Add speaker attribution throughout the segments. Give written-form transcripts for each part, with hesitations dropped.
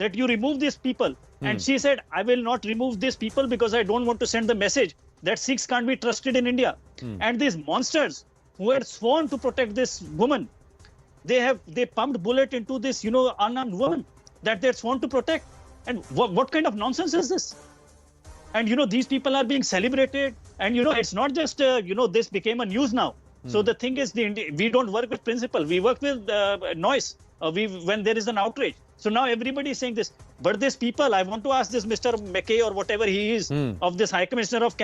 Speaker 1: that you remove these people. And she said, I will not remove these people because I don't want to send the message that Sikhs can't be trusted in India. And these monsters who had sworn to protect this woman, they pumped bullet into this, unarmed woman that they're sworn to protect. And what kind of nonsense is this? And, these people are being celebrated. And, it's not just, this became a news now. So the thing is, we don't work with principle. We work with noise when there is an outrage. So now everybody is saying this. But these people, I want to ask this Mr. McKay or whatever he is, of this High Commissioner of...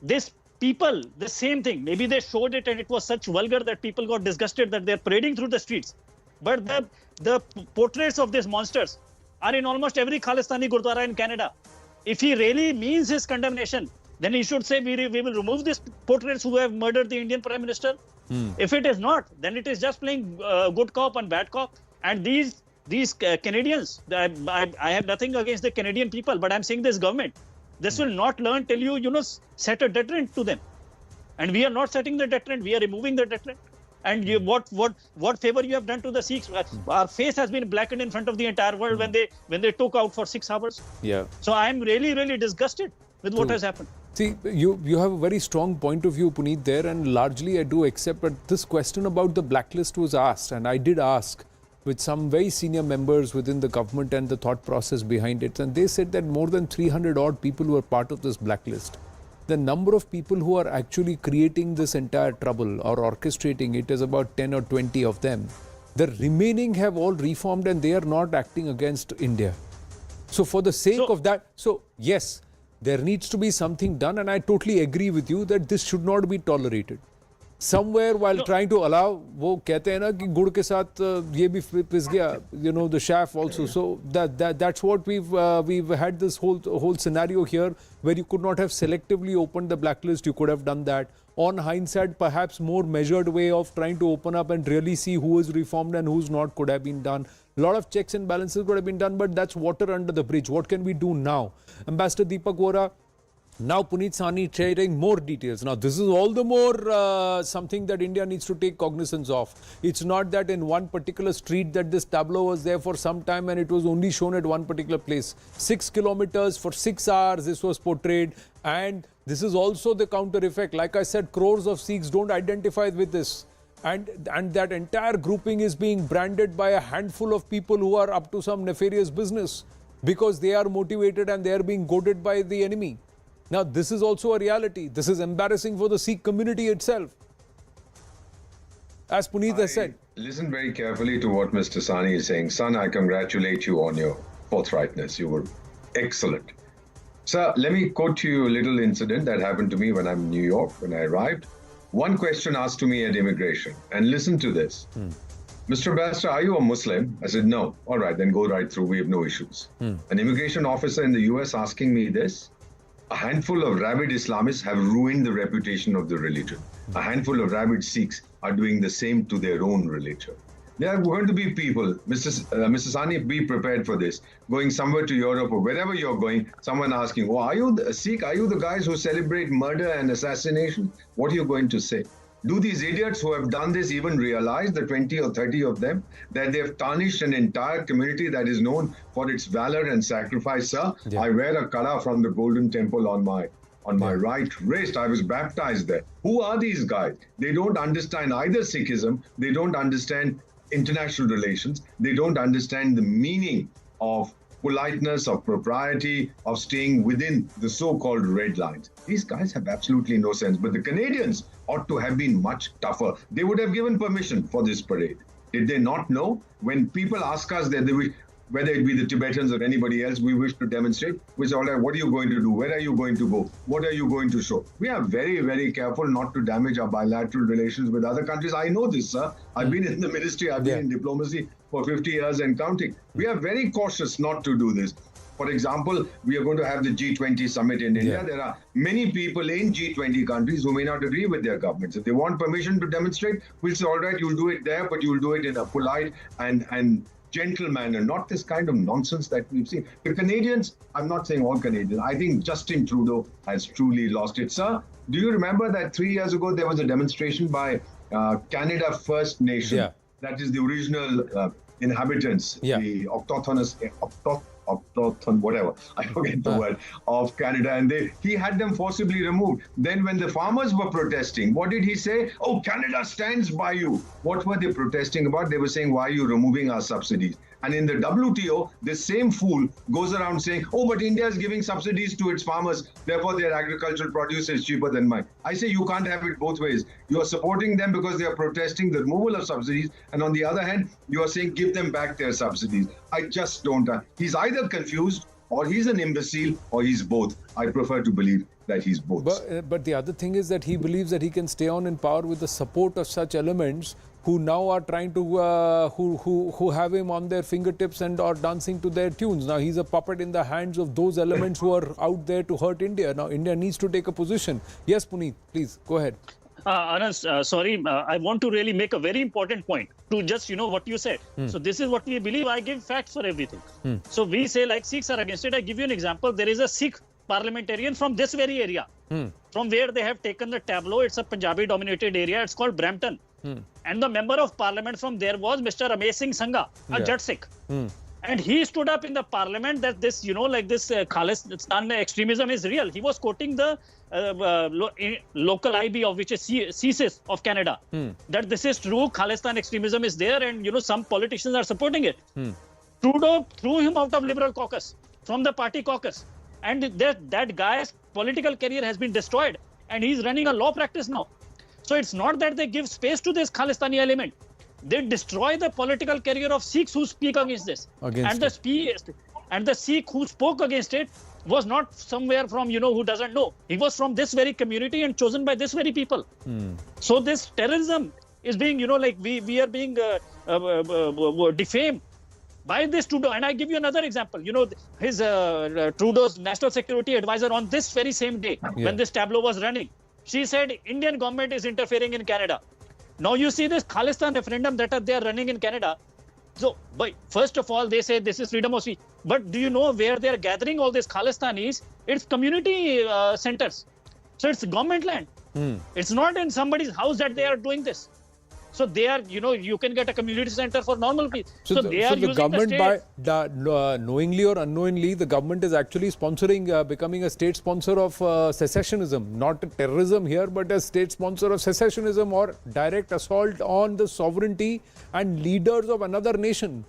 Speaker 1: this people, the same thing. Maybe they showed it and it was such vulgar that people got disgusted that they're parading through the streets. But the portraits of these monsters are in almost every Khalistani Gurdwara in Canada. If he really means his condemnation, then he should say we will remove these portraits who have murdered the Indian Prime Minister. If it is not, then it is just playing good cop and bad cop. And these Canadians, I have nothing against the Canadian people, but I'm saying this government, this will not learn till you set a deterrent to them. And we are not setting the deterrent, we are removing the deterrent. And what favor you have done to the Sikhs? Our face has been blackened in front of the entire world when they took out for 6 hours.
Speaker 2: Yeah.
Speaker 1: So I'm really, really disgusted with what has happened.
Speaker 2: See, you have a very strong point of view, Puneet, there, and largely I do accept. But this question about the blacklist was asked, and I did ask with some very senior members within the government and the thought process behind it. And they said that more than 300 odd people were part of this blacklist. The number of people who are actually creating this entire trouble or orchestrating it is about 10 or 20 of them. The remaining have all reformed and they are not acting against India. So for the sake of that, so yes, there needs to be something done, and I totally agree with you that this should not be tolerated. Somewhere while trying to allow, वो कहते हैं ना कि गुड़ के साथ ये भी पिस गया, the chaff also. So that's what we've had this whole scenario here where you could not have selectively opened the blacklist. You could have done that. On hindsight, perhaps more measured way of trying to open up and really see who is reformed and who's not could have been done. A lot of checks and balances could have been done, but that's water under the bridge. What can we do now? Ambassador Deepak Vora, now Puneet Sawhney sharing more details. Now this is all the more something that India needs to take cognizance of. It's not that in one particular street that this tableau was there for some time and it was only shown at one particular place. 6 kilometers for 6 hours this was portrayed, and this is also the counter effect. Like I said, crores of Sikhs don't identify with this. And that entire grouping is being branded by a handful of people who are up to some nefarious business because they are motivated and they are being goaded by the enemy. Now, this is also a reality. This is embarrassing for the Sikh community itself. As Puneet has said.
Speaker 3: Listen very carefully to what Mr. Sawhney is saying. Son, I congratulate you on your forthrightness. You were excellent. Sir, let me quote to you a little incident that happened to me when I'm in New York, when I arrived. One question asked to me at immigration, and listen to this. Mr. Ambassador, are you a Muslim? I said, no. All right, then go right through. We have no issues. An immigration officer in the US asking me this. A handful of rabid Islamists have ruined the reputation of the religion. A handful of rabid Sikhs are doing the same to their own religion. There are going to be people, Mr. Sawhney, be prepared for this. Going somewhere to Europe or wherever you're going, someone asking, oh, are you the Sikh? Are you the guys who celebrate murder and assassination? What are you going to say? Do these idiots who have done this even realize, the 20 or 30 of them, that they've tarnished an entire community that is known for its valor and sacrifice? Sir, yeah. I wear a kala from the Golden Temple on my right wrist. I was baptized there. Who are these guys? They don't understand either Sikhism. They don't understand international relations. They don't understand the meaning of politeness, of propriety, of staying within the so-called red lines. These guys have absolutely no sense. But the Canadians ought to have been much tougher. They would have given permission for this parade. Did they not know? When people ask us that whether it be the Tibetans or anybody else, we wish to demonstrate, we say, all right, what are you going to do? Where are you going to go? What are you going to show? We are very, very careful not to damage our bilateral relations with other countries. I know this, sir. I've been in the ministry, I've been in diplomacy for 50 years and counting. We are very cautious not to do this. For example, we are going to have the G20 summit in India. There are many people in G20 countries who may not agree with their governments. If they want permission to demonstrate, we'll say, all right, you'll do it there, but you'll do it in a polite and gentle manner, not this kind of nonsense that we've seen. The Canadians, I'm not saying all Canadians, I think Justin Trudeau has truly lost it. Sir, do you remember that 3 years ago there was a demonstration by Canada First Nation? That is the original inhabitants, the autochthon, whatever, I forget the word, of Canada, and he had them forcibly removed. Then when the farmers were protesting, what did he say? Oh, Canada stands by you. What were they protesting about? They were saying, why are you removing our subsidies? And in the WTO, this same fool goes around saying, oh, but India is giving subsidies to its farmers, therefore their agricultural produce is cheaper than mine. I say you can't have it both ways. You are supporting them because they are protesting the removal of subsidies, and on the other hand, you are saying give them back their subsidies. I just don't. He's either confused, or he's an imbecile, or he's both. I prefer to believe that he's both.
Speaker 2: But the other thing is that he believes that he can stay on in power with the support of such elements who now are trying to, who have him on their fingertips and are dancing to their tunes. Now he's a puppet in the hands of those elements who are out there to hurt India. Now India needs to take a position. Yes, Puneet, please, go ahead.
Speaker 1: Anand, sorry, I want to really make a very important point to just, what you said. So this is what we believe. I give facts for everything. So we say like Sikhs are against it. I give you an example. There is a Sikh parliamentarian from this very area, from where they have taken the tableau. It's a Punjabi-dominated area. It's called Brampton. And the member of parliament from there was Mr. Ramesh Singh Sangha, a Jat Sikh. And he stood up in the parliament that this, like this Khalistan extremism is real. He was quoting the local IB, of which is CSIS of Canada, that this is true, Khalistan extremism is there, and some politicians are supporting it. Trudeau threw him out of Liberal caucus, from the party caucus. And that guy's political career has been destroyed, and he's running a law practice now. So it's not that they give space to this Khalistani element. They destroy the political career of Sikhs who speak against this. And the Sikh who spoke against it was not somewhere from, who doesn't know. He was from this very community and chosen by this very people. So this terrorism is being, like we are being defamed by this Trudeau. And I give you another example. His Trudeau's national security advisor on this very same day, when this tableau was running, she said Indian government is interfering in Canada. Now you see this Khalistan referendum that they are running in Canada. So, first of all, they say this is freedom of speech. But do you know where they are gathering all these Khalistanis? It's community centers. So it's government land. It's not in somebody's house that they are doing this. So they are, you can get a community center for normal people. So they are using the government,
Speaker 2: knowingly or unknowingly, the government is actually sponsoring, becoming a state sponsor of secessionism. Not terrorism here, but a state sponsor of secessionism or direct assault on the sovereignty and leaders of another nation.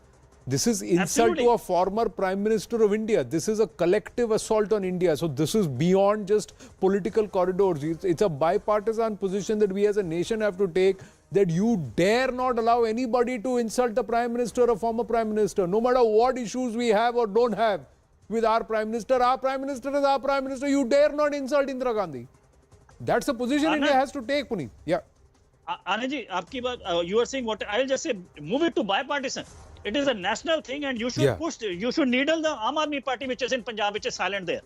Speaker 2: This is insult to a former Prime Minister of India. This is a collective assault on India. So this is beyond just political corridors. It's a bipartisan position that we as a nation have to take, that you dare not allow anybody to insult the Prime Minister or former Prime Minister, no matter what issues we have or don't have with our Prime Minister. Our Prime Minister is our Prime Minister. You dare not insult Indira Gandhi. That's a position India has to take, Puneet. Yeah.
Speaker 1: Anandji, you are saying what? I'll just say, move it to bipartisan. It is a national thing, and you should push, you should needle the Aam Aadmi Party, which is in Punjab, which is silent there.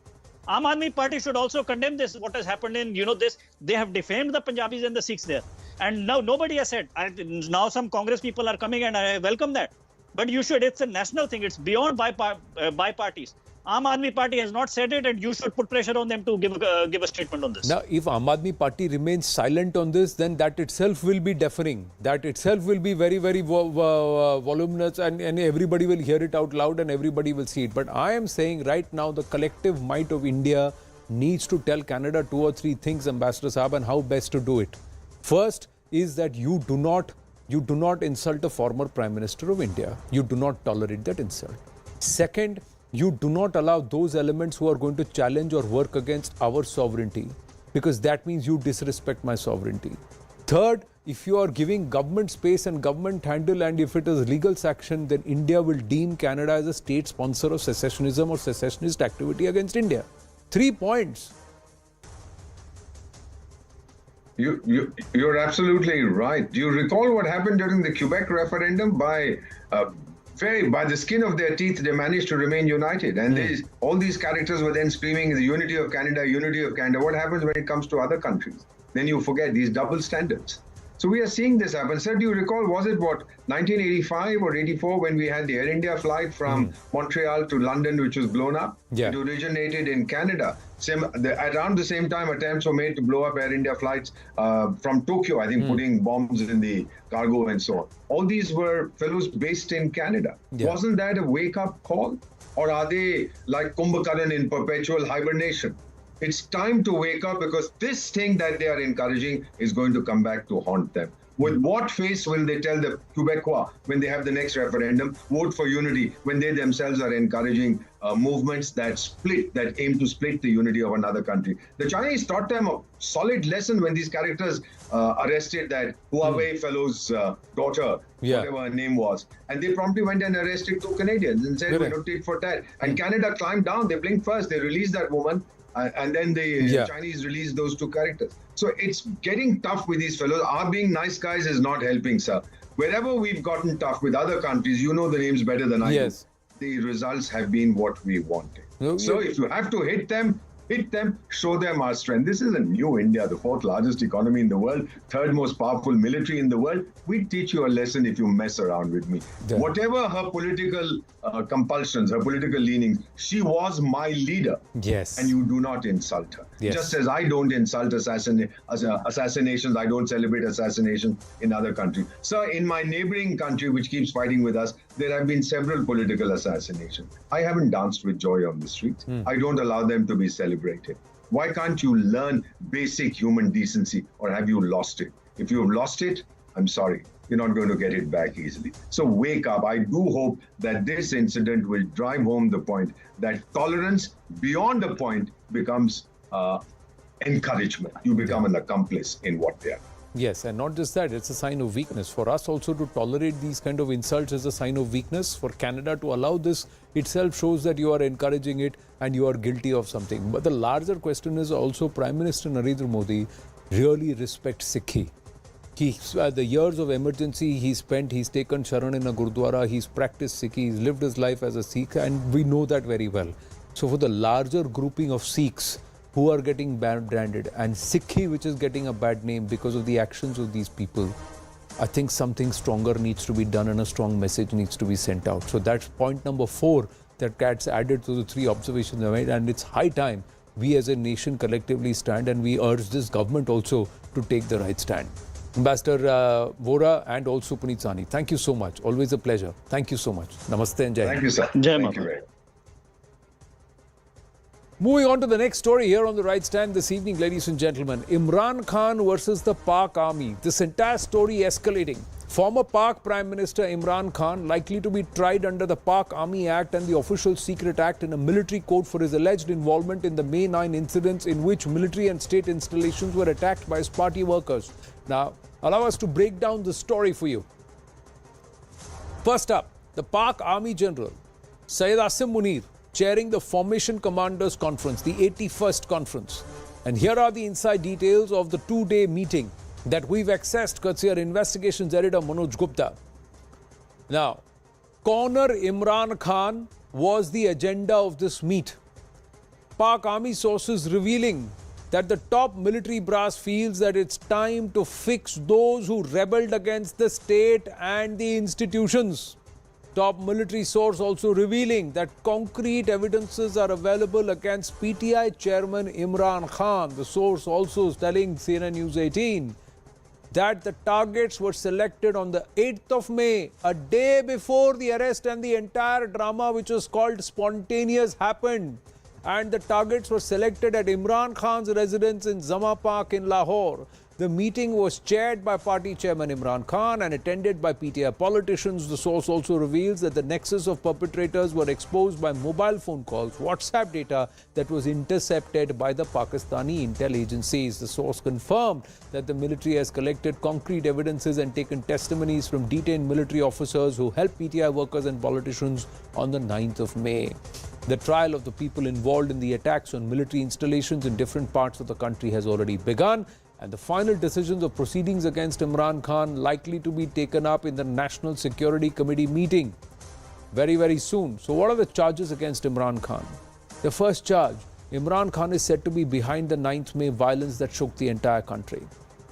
Speaker 1: Aam Aadmi Party should also condemn this, what has happened in, this, they have defamed the Punjabis and the Sikhs there. And now nobody has said, now some Congress people are coming, and I welcome that. But you should, it's a national thing, it's beyond bi-parties. Aam Aadmi Party has not said it, and you should put pressure on them to give a statement on this.
Speaker 2: Now, if Aam Aadmi Party remains silent on this, then that itself will be deafening. That itself will be very, very voluminous, and everybody will hear it out loud and everybody will see it. But I am saying right now, the collective might of India needs to tell Canada 2 or 3 things, Ambassador Saab, and how best to do it. First is that you do not insult a former Prime Minister of India. You do not tolerate that insult. Second, you do not allow those elements who are going to challenge or work against our sovereignty, because that means you disrespect my sovereignty. Third, if you are giving government space and government handle, and if it is legal sanction, then India will deem Canada as a state sponsor of secessionism or secessionist activity against India. 3 points.
Speaker 3: You're absolutely right. Do you recall what happened during the Quebec referendum? By the skin of their teeth, they managed to remain united. And all these characters were then screaming the unity of Canada, unity of Canada. What happens when it comes to other countries? Then you forget these double standards. So we are seeing this happen. Sir, do you recall, was it what, 1985 or 84 when we had the Air India flight from Montreal to London, which was blown up?
Speaker 2: Yeah.
Speaker 3: It originated in Canada. Around the same time, attempts were made to blow up Air India flights from Tokyo, I think, putting bombs in the cargo and so on. All these were fellows based in Canada.
Speaker 2: Yeah.
Speaker 3: Wasn't that a wake-up call? Or are they like Kumbhakaran in perpetual hibernation? It's time to wake up, because this thing that they are encouraging is going to come back to haunt them. With what face will they tell the Quebecois when they have the next referendum, vote for unity, when they themselves are encouraging movements that aim to split the unity of another country? The Chinese taught them a solid lesson when these characters arrested that Huawei fellow's daughter, whatever her name was. And they promptly went and arrested 2 Canadians and said, we're not tit for tat. And Canada climbed down, they blinked first, they released that woman. And then the Chinese released those 2 characters. So it's getting tough with these fellows. Our being nice guys is not helping, sir. Wherever we've gotten tough with other countries, you know the names better than I do. The results have been what we wanted. So if you have to hit them, show them our strength. This is a new India, the 4th largest economy in the world, 3rd most powerful military in the world. We teach you a lesson if you mess around with me. Whatever her political compulsions, her political leanings, she was my leader.
Speaker 2: Yes.
Speaker 3: And you do not insult her.
Speaker 2: Yes.
Speaker 3: Just as I don't insult assassinations, I don't celebrate assassination in other countries. So in my neighboring country, which keeps fighting with us, there have been several political assassinations. I haven't danced with joy on the streets. I don't allow them to be celebrated. Why can't you learn basic human decency, or have you lost it? If you've lost it, I'm sorry, you're not going to get it back easily. So wake up. I do hope that this incident will drive home the point that tolerance beyond a point becomes encouragement. You become an accomplice in what they are.
Speaker 2: Yes, and not just that, it's a sign of weakness. For us also to tolerate these kind of insults is a sign of weakness. For Canada to allow this itself shows that you are encouraging it and you are guilty of something. But the larger question is also, Prime Minister Narendra Modi really respects Sikhi. The years of emergency he's taken Sharan in a Gurdwara, he's practiced Sikhi, he's lived his life as a Sikh, and we know that very well. So for the larger grouping of Sikhs who are getting branded, and Sikhi, which is getting a bad name because of the actions of these people, I think something stronger needs to be done and a strong message needs to be sent out. So that's point number 4 that gets added to the 3 observations I made, and it's high time we as a nation collectively stand, and we urge this government also to take the right stand. Ambassador Vora and also Puneet Sahni, thank you so much. Always a pleasure. Thank you so much. Namaste and Jai.
Speaker 3: Thank you, sir.
Speaker 1: Jai
Speaker 3: Thank
Speaker 1: Mata.
Speaker 3: you very much.
Speaker 2: Moving on to the next story here on the right stand this evening, ladies and gentlemen. Imran Khan versus the Pak army. This entire story escalating. Former Pak Prime Minister Imran Khan likely to be tried under the Pak Army Act and the Official Secret Act in a military court for his alleged involvement in the May 9 incidents in which military and state installations were attacked by his party workers. Now, allow us to break down the story for you. First up, the Pak Army General, Syed Asim Munir, chairing the Formation Commanders Conference, the 81st conference. And here are the inside details of the 2-day meeting that we've accessed courtesy our investigations editor Manoj Gupta. Now, corner Imran Khan was the agenda of this meet. Pak Army sources revealing that the top military brass feels that it's time to fix those who rebelled against the state and the institutions. Top military source also revealing that concrete evidences are available against PTI chairman Imran Khan. The source also is telling CNN News18 that the targets were selected on the 8th of May, a day before the arrest and the entire drama which was called spontaneous happened. And the targets were selected at Imran Khan's residence in Zama Park in Lahore. The meeting was chaired by party chairman Imran Khan and attended by PTI politicians. The source also reveals that the nexus of perpetrators were exposed by mobile phone calls, WhatsApp data that was intercepted by the Pakistani intel agencies. The source confirmed that the military has collected concrete evidences and taken testimonies from detained military officers who helped PTI workers and politicians on the 9th of May. The trial of the people involved in the attacks on military installations in different parts of the country has already begun, and the final decisions of proceedings against Imran Khan likely to be taken up in the National Security Committee meeting very, very soon. So what are the charges against Imran Khan? The first charge, Imran Khan is said to be behind the 9th May violence that shook the entire country.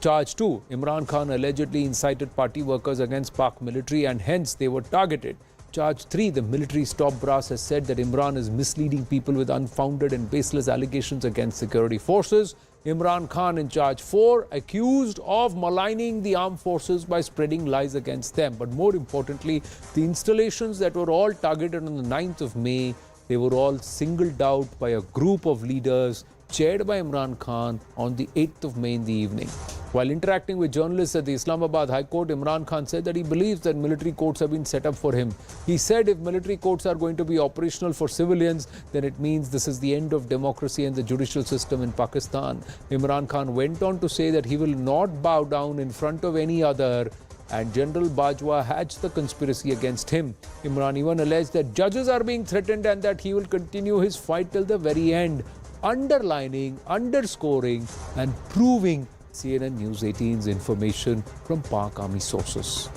Speaker 2: Charge 2. Imran Khan allegedly incited party workers against Pak military and hence they were targeted. Charge 3. The military's top brass has said that Imran is misleading people with unfounded and baseless allegations against security forces. Imran Khan in charge 4, accused of maligning the armed forces by spreading lies against them. But more importantly, the installations that were all targeted on the 9th of May, they were all singled out by a group of leaders chaired by Imran Khan on the 8th of May in the evening. While interacting with journalists at the Islamabad High Court, Imran Khan said that he believes that military courts have been set up for him. He said if military courts are going to be operational for civilians, then it means this is the end of democracy and the judicial system in Pakistan. Imran Khan went on to say that he will not bow down in front of any other, and General Bajwa hatched the conspiracy against him. Imran even alleged that judges are being threatened and that he will continue his fight till the very end, underlining, underscoring and proving CNN News 18's information from Pak Army sources.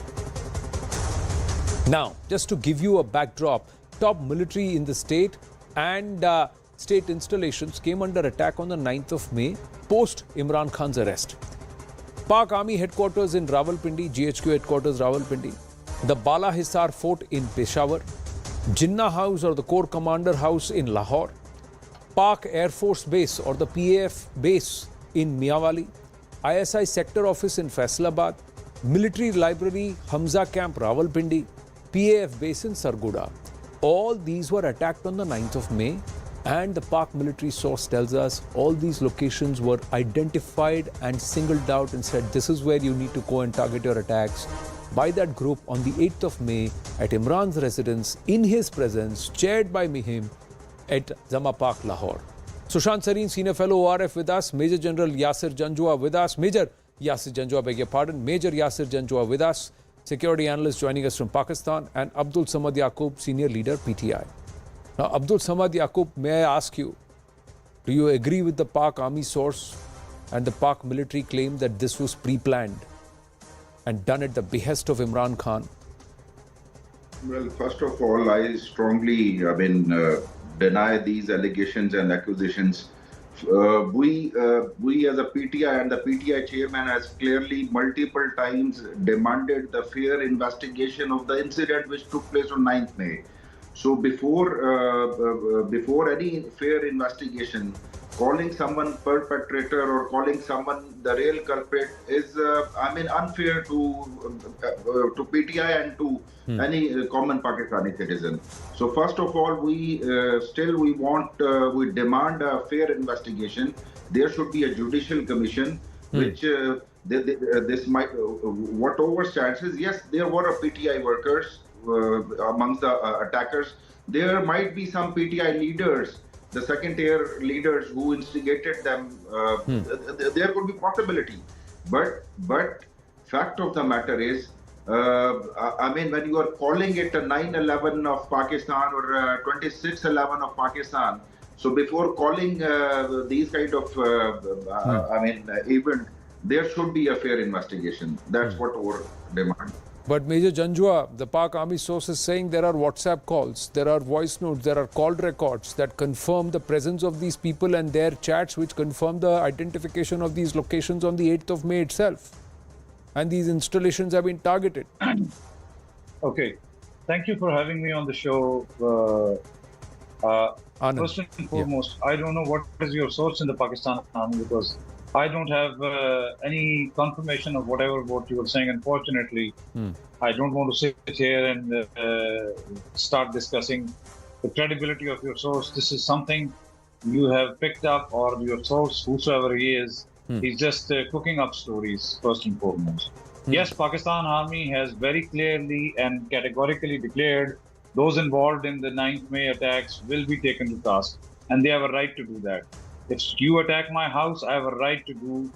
Speaker 2: Now, just to give you a backdrop, top military in the state and state installations came under attack on the 9th of May post Imran Khan's arrest. Pak Army headquarters in Rawalpindi, GHQ headquarters Rawalpindi, the Bala Hisar Fort in Peshawar, Jinnah House or the Corps Commander House in Lahore, Pak Air Force Base or the PAF base in Miawali, ISI Sector Office in Faisalabad, Military Library Hamza Camp Rawalpindi, PAF base in Sargodha. All these were attacked on the 9th of May, and the Pak military source tells us all these locations were identified and singled out and said this is where you need to go and target your attacks by that group on the 8th of May at Imran's residence in his presence, chaired by him at Zama Park, Lahore. Sushant Sareen, Senior Fellow ORF with us, Major General Yasir Janjua with us, Major Yasir Janjua, beg your pardon, Major Yasir Janjua with us, Security Analyst joining us from Pakistan, and Abdul Samad Yaqub, Senior Leader, PTI. Now, Abdul Samad Yaqub, may I ask you, do you agree with the Pak Army source and the Pak military claim that this was pre-planned and done at the behest of Imran Khan?
Speaker 4: Well, first of all, I strongly, deny these allegations and accusations. We as a PTI and the PTI chairman has clearly multiple times demanded the fair investigation of the incident which took place on 9th May. So before any fair investigation, calling someone perpetrator or calling someone the real culprit is, unfair to PTI and to any common Pakistani citizen. So first of all, we demand a fair investigation. There should be a judicial commission, which this might, whatever chances, yes, there were PTI workers amongst the attackers. There might be some PTI leaders, the second-tier leaders who instigated them. There could be possibility, but fact of the matter is, when you are calling it a 9/11 of Pakistan or 26/11 of Pakistan, so before calling these kind of event, there should be a fair investigation. That's what our demand.
Speaker 2: But Major Janjua, the Pak Army source is saying there are WhatsApp calls, there are voice notes, there are call records that confirm the presence of these people and their chats which confirm the identification of these locations on the 8th of May itself. And these installations have been targeted.
Speaker 5: Okay. Thank you for having me on the show. First and foremost, I don't know what is your source in the Pakistan Army, because I don't have any confirmation of what you were saying. Unfortunately, I don't want to sit here and start discussing the credibility of your source. This is something you have picked up, or your source, whosoever he is, he's just cooking up stories, first and foremost. Yes, Pakistan Army has very clearly and categorically declared those involved in the 9th May attacks will be taken to task, and they have a right to do that. If you attack my house, I have a right to do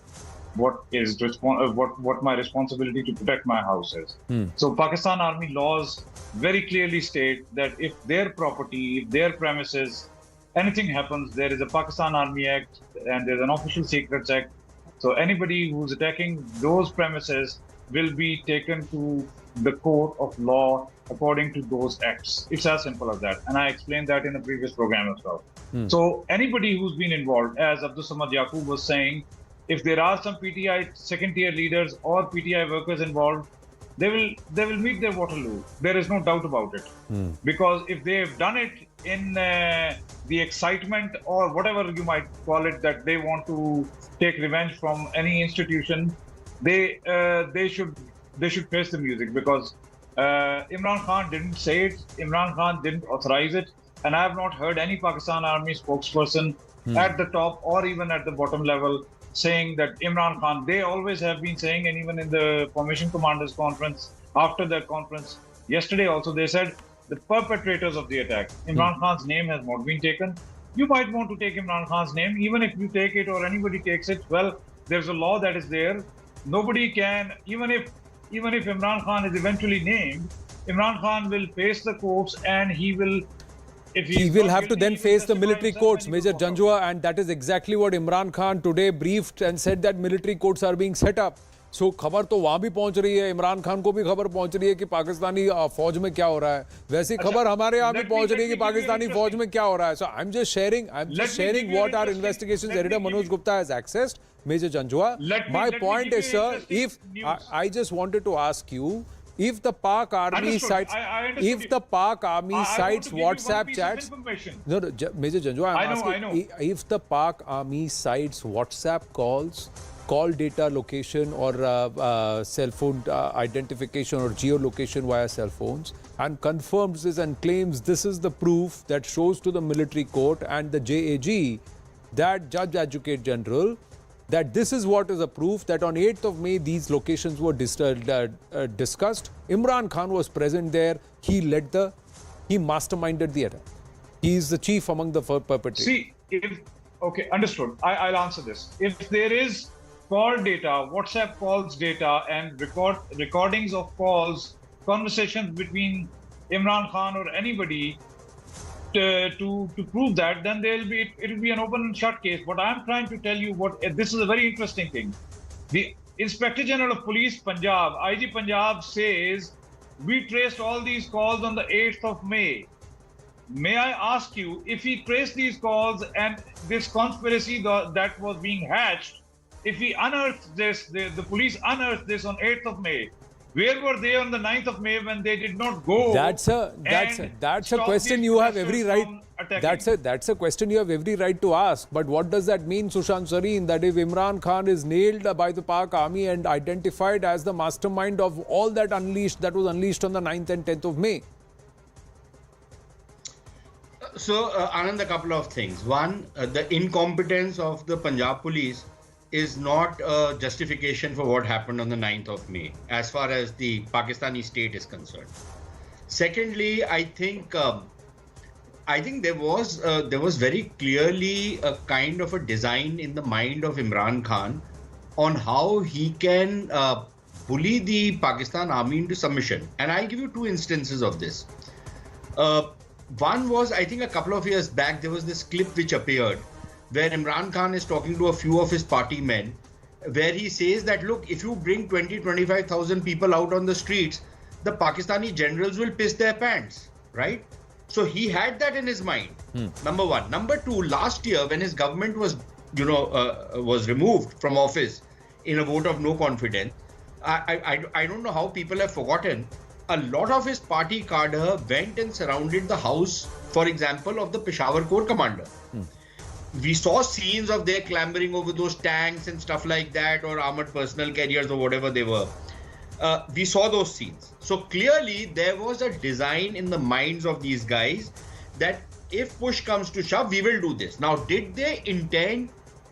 Speaker 5: what my responsibility to protect my house is. So Pakistan Army laws very clearly state that if their property, if their premises, anything happens, there is a Pakistan Army Act and there's an Official Secrets Act. So anybody who's attacking those premises will be taken to the court of law according to those acts. It's as simple as that. And I explained that in the previous program as well. So anybody who's been involved, as Abdul Samad Yaqub was saying, if there are some PTI second-tier leaders or PTI workers involved, they will meet their Waterloo. There is no doubt about it. Because if they have done it in the excitement or whatever you might call it, that they want to take revenge from any institution, they should face the music, because Imran Khan didn't say it, Imran Khan didn't authorize it, and I have not heard any Pakistan Army spokesperson at the top or even at the bottom level saying that Imran Khan, they always have been saying, and even in the Formation Commanders Conference, after that conference, yesterday also, they said the perpetrators of the attack. Imran Khan's name has not been taken. You might want to take Imran Khan's name. Even if you take it or anybody takes it, well, there's a law that is there. Nobody can, even if Imran Khan is eventually named, Imran Khan will face the courts, and he will, if
Speaker 2: he will have to then face the military courts, Major Janjua, and that is exactly what Imran Khan today briefed and said, that military courts are being set up. So खबर तो वहाँ भी पहुँच रही है, इमरान खान को भी खबर पहुँच रही है कि पाकिस्तानी फौज में क्या हो रहा है. वैसी खबर हमारे यहाँ भी पहुँच रही है कि पाकिस्तानी फौज में क्या हो रहा है. So I'm just sharing what our investigations editor Manoj Gupta has accessed. Major Janjua, my point is, sir, if I just wanted to ask you, if the Pak Army cites, WhatsApp chats, no, Major Janjua, I'm asking, if the Pak Army cites WhatsApp calls, call data location or cell phone identification or geolocation via cell phones, and confirms this and claims this is the proof that shows to the military court and the JAG, that Judge Advocate General, that this is what is a proof that on 8th of May these locations were discussed. Imran Khan was present there. He masterminded the attack. He is the chief among the perpetrators.
Speaker 5: See, okay, understood. I'll answer this. If there is call data, WhatsApp calls data, and recordings of calls, conversations between Imran Khan or anybody, to prove that, then it will be an open and shut case. But I'm trying to tell you this is a very interesting thing. The Inspector General of Police Punjab, IG Punjab, says we traced all these calls on the 8th of May. May I ask you, if he traced these calls and this conspiracy that was being hatched, if he unearthed this, the police unearthed this on 8th of May, where were they on the 9th of May when they did not go?
Speaker 2: That's a question you have every right. That's a question you have every right to ask. But what does that mean, Sushant Sareen, that if Imran Khan is nailed by the Pak Army and identified as the mastermind of all that was unleashed on the 9th and 10th of May?
Speaker 6: So, Anand, a couple of things. One, the incompetence of the Punjab police is not a justification for what happened on the 9th of May, as far as the Pakistani state is concerned. Secondly, I think there was very clearly a kind of a design in the mind of Imran Khan on how he can bully the Pakistan Army into submission. And I'll give you two instances of this. One was, I think a couple of years back, there was this clip which appeared where Imran Khan is talking to a few of his party men, where he says that, look, if you bring 20-25,000 people out on the streets, the Pakistani generals will piss their pants, right? So he had that in his mind, number one. Number two, last year when his government was, was removed from office in a vote of no confidence, I don't know how people have forgotten, a lot of his party cadre went and surrounded the house, for example, of the Peshawar Corps commander. We saw scenes of their clambering over those tanks and stuff like that, or armored personnel carriers or whatever they were. We saw those scenes. So clearly there was a design in the minds of these guys that if push comes to shove, we will do this. Now, did they intend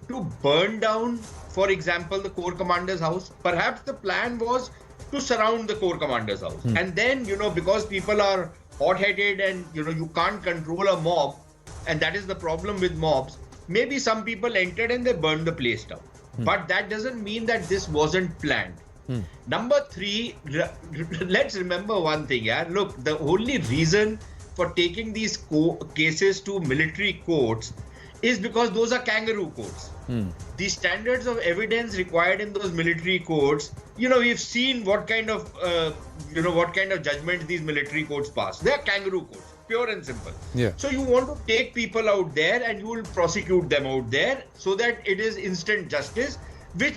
Speaker 6: to burn down, for example, the Corps commander's house? Perhaps the plan was to surround the Corps commander's house. And then, because people are hot-headed and, you can't control a mob, and that is the problem with mobs, maybe some people entered and they burned the place down. But that doesn't mean that this wasn't planned. Number three, let's remember one thing. Look, the only reason for taking these cases to military courts is because those are kangaroo courts. The standards of evidence required in those military courts, we've seen what kind of judgments these military courts pass. They are kangaroo courts. Pure and simple. Yeah. So you want to take people out there and you will prosecute them out there so that it is instant justice. which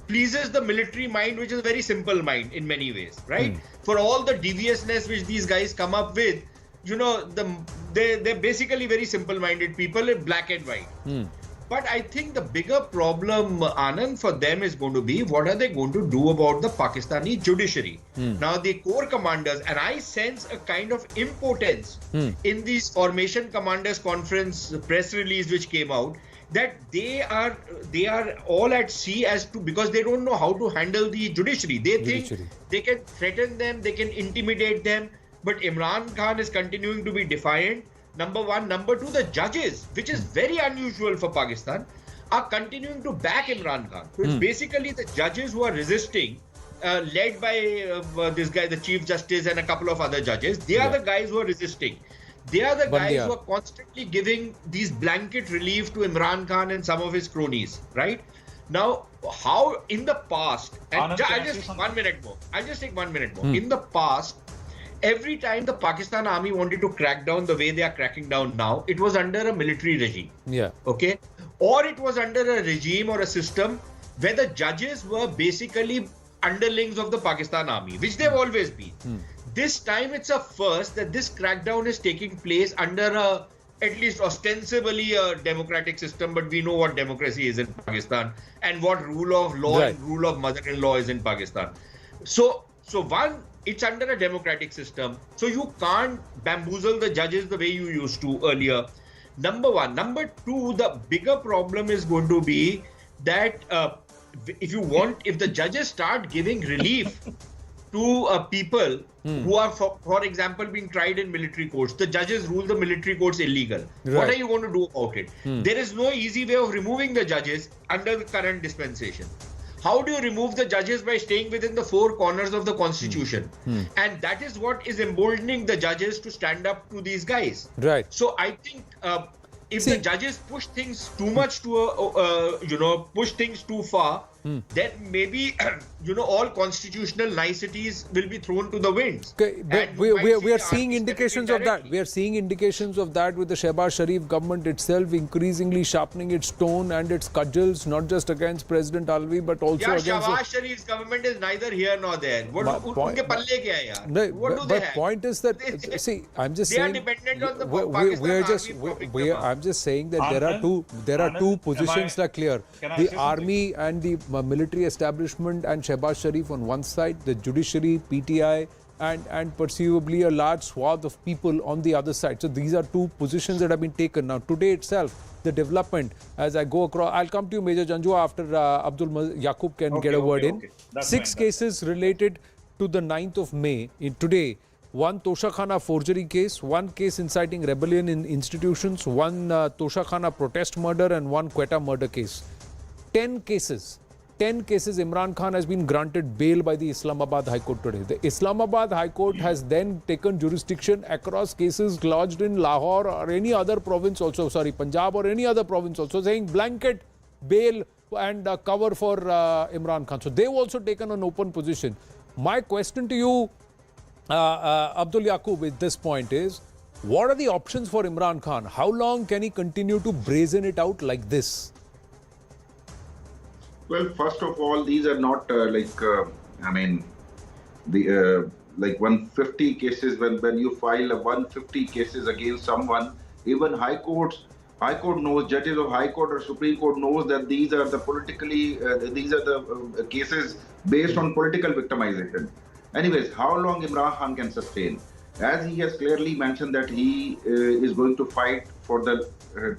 Speaker 6: pleases the military mind, which is a very simple mind in many ways, right? For all the deviousness which these guys come up with, they're basically very simple-minded people in black and white. But I think the bigger problem, Anand, for them is going to be, what are they going to do about the Pakistani judiciary? Now, the corps commanders, and I sense a kind of impotence in these formation commanders conference press release which came out, that they are all at sea as to, because they don't know how to handle the judiciary. They think they can threaten them, they can intimidate them, but Imran Khan is continuing to be defiant. Number one. Number two, the judges, which is very unusual for Pakistan, are continuing to back Imran Khan. So it's basically the judges who are resisting, led by this guy, the Chief Justice, and a couple of other judges. They are the guys who are resisting. They are the guys who are constantly giving these blanket relief to Imran Khan and some of his cronies, right? Now, how in the past, and I'll just take 1 minute more. In the past, every time the Pakistan army wanted to crack down the way they are cracking down now, it was under a military regime. Okay? Or it was under a regime or a system where the judges were basically underlings of the Pakistan army, which they've always been. This time it's a first that this crackdown is taking place under at least ostensibly a democratic system, but we know what democracy is in Pakistan and what rule of law and rule of mother-in-law is in Pakistan. So one, it's under a democratic system, so you can't bamboozle the judges the way you used to earlier. Number one. Number two, the bigger problem is going to be that if the judges start giving relief to people who are, for example, being tried in military courts, the judges rule the military courts illegal. What are you going to do about it? There is no easy way of removing the judges under the current dispensation. How do you remove the judges? By staying within the four corners of the constitution? And that is what is emboldening the judges to stand up to these guys.
Speaker 2: Right.
Speaker 6: So I think if the judges push things too much push things too far, then maybe all constitutional niceties will be thrown to the winds.
Speaker 2: Okay, but we are seeing indications of that. We are seeing indications of that with the Shehbaz Sharif government itself increasingly sharpening its tone and its cudgels, not just against President Alvi, but also against.
Speaker 6: Shehbaz Sharif's government is neither here nor there. What do they have?
Speaker 2: Point is that see, I'm just saying
Speaker 6: they are dependent on the Pakistan army.
Speaker 2: I'm just saying that there are two positions that are clear: the army and the military establishment and Shehbaz Sharif on one side, the judiciary, PTI, and perceivably a large swath of people on the other side. So these are two positions that have been taken. Now today itself, the development, as I go across, I'll come to you, Major Janjua, after Abdul Yaqub can get a word in. 6 cases related to the 9th of May today. 1 Toshakhana forgery case, 1 case inciting rebellion in institutions, 1 Toshakhana protest murder, and 1 Quetta murder case. 10 cases Imran Khan has been granted bail by the Islamabad High Court today. The Islamabad High Court has then taken jurisdiction across cases lodged in Lahore or any other province also, Punjab or any other province also, saying blanket bail and cover for Imran Khan. So they've also taken an open position. My question to you, Abdul Yaqub, at this point is, what are the options for Imran Khan? How long can he continue to brazen it out like this?
Speaker 4: Well, first of all, these are not like 150 cases. When you file 150 cases against someone, even High Court knows, judges of High Court or Supreme Court knows that these are the cases based on political victimization. Anyways, how long Imran Khan can sustain? As he has clearly mentioned that he is going to fight for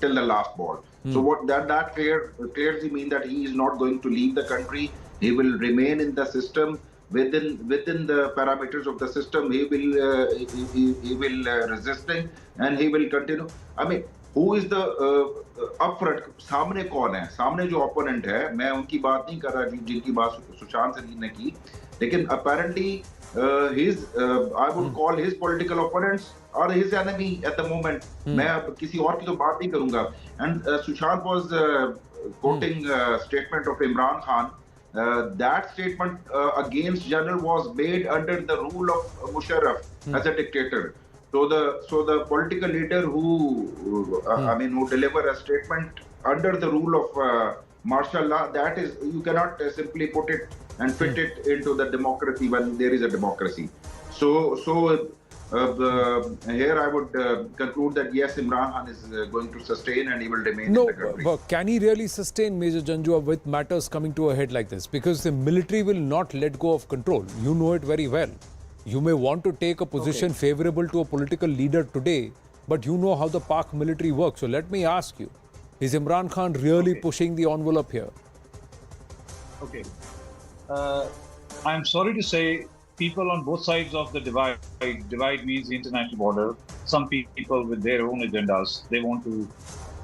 Speaker 4: till the last ball. So what that clearly means that he is not going to leave the country. He will remain in the system within the parameters of the system. He will resisting and he will continue. I mean, who is the upfront? सामने कौन है? सामने जो opponent है, मैं उनकी बात नहीं कर रहा जिनकी बात सुशांत सिंह ने की, लेकिन apparently I would call his political opponents or his enemy at the moment. मैं किसी और की तो बात नहीं करूँगा. And Sushant was quoting statement of Imran Khan. That statement against General was made under the rule of Musharraf as a dictator. So the political leader who deliver a statement under the rule of martial law, that is, you cannot simply put it and fit it into the democracy when there is a democracy. So here I would conclude that yes, Imran Khan is going to sustain and he will remain in the country.
Speaker 2: But can he really sustain, Major Janjua, with matters coming to a head like this? Because the military will not let go of control. You know it very well. You may want to take a position favorable to a political leader today, but you know how the Pak military works. So let me ask you, is Imran Khan really pushing the envelope here?
Speaker 5: Okay. I'm sorry to say, people on both sides of the divide means the international border, some people with their own agendas, they want to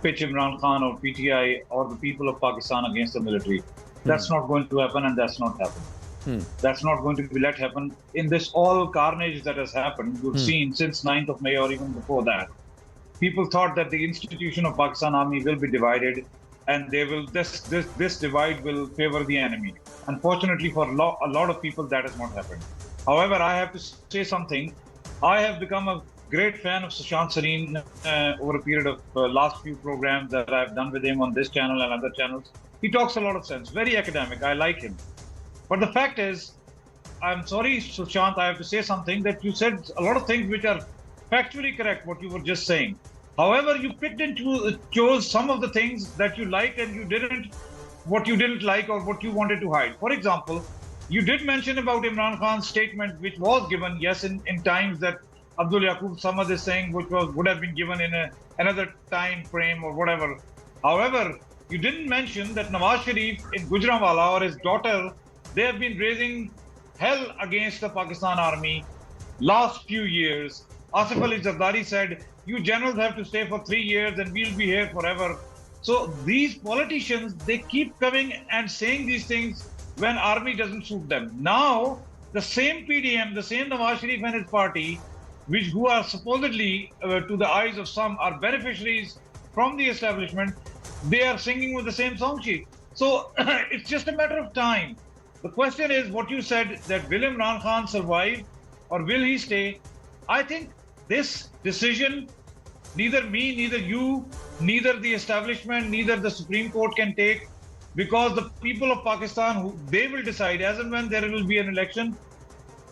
Speaker 5: pitch Imran Khan or PTI or the people of Pakistan against the military. That's not going to happen, and that's not happening. That's not going to be let happen. In this all carnage that has happened, you've seen since 9th of May or even before that, people thought that the institution of Pakistan Army will be divided, and they will this divide will favor the enemy. Unfortunately, for a lot of people, that has not happened. However, I have to say something. I have become a great fan of Sushant Sareen over a period of last few programs that I've done with him on this channel and other channels. He talks a lot of sense, very academic. I like him. But the fact is, I'm sorry, Sushant, I have to say something, that you said a lot of things which are factually correct, what you were just saying. However, you picked and chose some of the things that you liked, and you didn't, what you didn't like or what you wanted to hide. For example, you did mention about Imran Khan's statement, which was given, yes, in times that Abdul Yaqub Samad is saying, which would have been given in another time frame or whatever. However, you didn't mention that Nawaz Sharif in Gujranwala, or his daughter, they have been raising hell against the Pakistan Army last few years. Asif Ali Zardari said, you generals have to stay for 3 years and we'll be here forever. So these politicians, they keep coming and saying these things when army doesn't suit them. Now, the same PDM, the same Nawaz Sharif and his party, who are supposedly, to the eyes of some, are beneficiaries from the establishment, they are singing with the same song sheet. So it's just a matter of time. The question is what you said, that will Imran Khan survive or will he stay? I think this decision, neither me, neither you, neither the establishment, neither the Supreme Court can take, because the people of Pakistan, they will decide as and when there will be an election.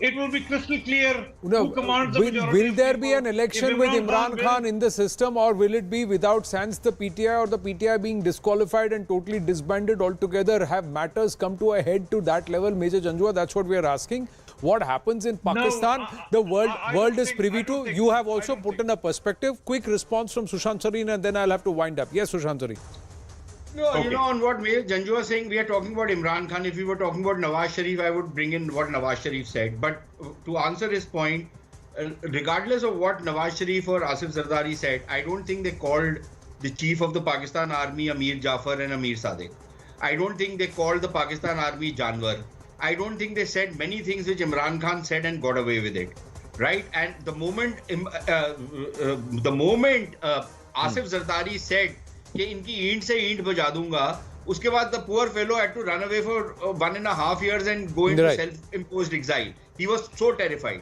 Speaker 5: It will be crystal clear who commands the majority.
Speaker 2: Will there be an election with Imran Khan in the system, or will it be without sense the PTI, or the PTI being disqualified and totally disbanded altogether? Have matters come to a head to that level, Major Janjua? That's what we are asking. What happens in Pakistan, the world is privy to. You have also put in a perspective. Quick response from Sushant Sareen, and then I'll have to wind up. Yes, Sushant Sareen.
Speaker 6: No, you know, on what Major Janjua was saying, we are talking about Imran Khan. If we were talking about Nawaz Sharif, I would bring in what Nawaz Sharif said. But to answer his point, regardless of what Nawaz Sharif or Asif Zardari said, I don't think they called the chief of the Pakistan Army Amir Jafar and Amir Sadiq. I don't think they called the Pakistan Army Janwar. I don't think they said many things which Imran Khan said and got away with it, right? And the moment Asif Zardari said कि इनकी ईंट से ईंट बजा दूंगा, उसके बाद the poor fellow had to run away for 1.5 years and go into self-imposed exile. He was so terrified.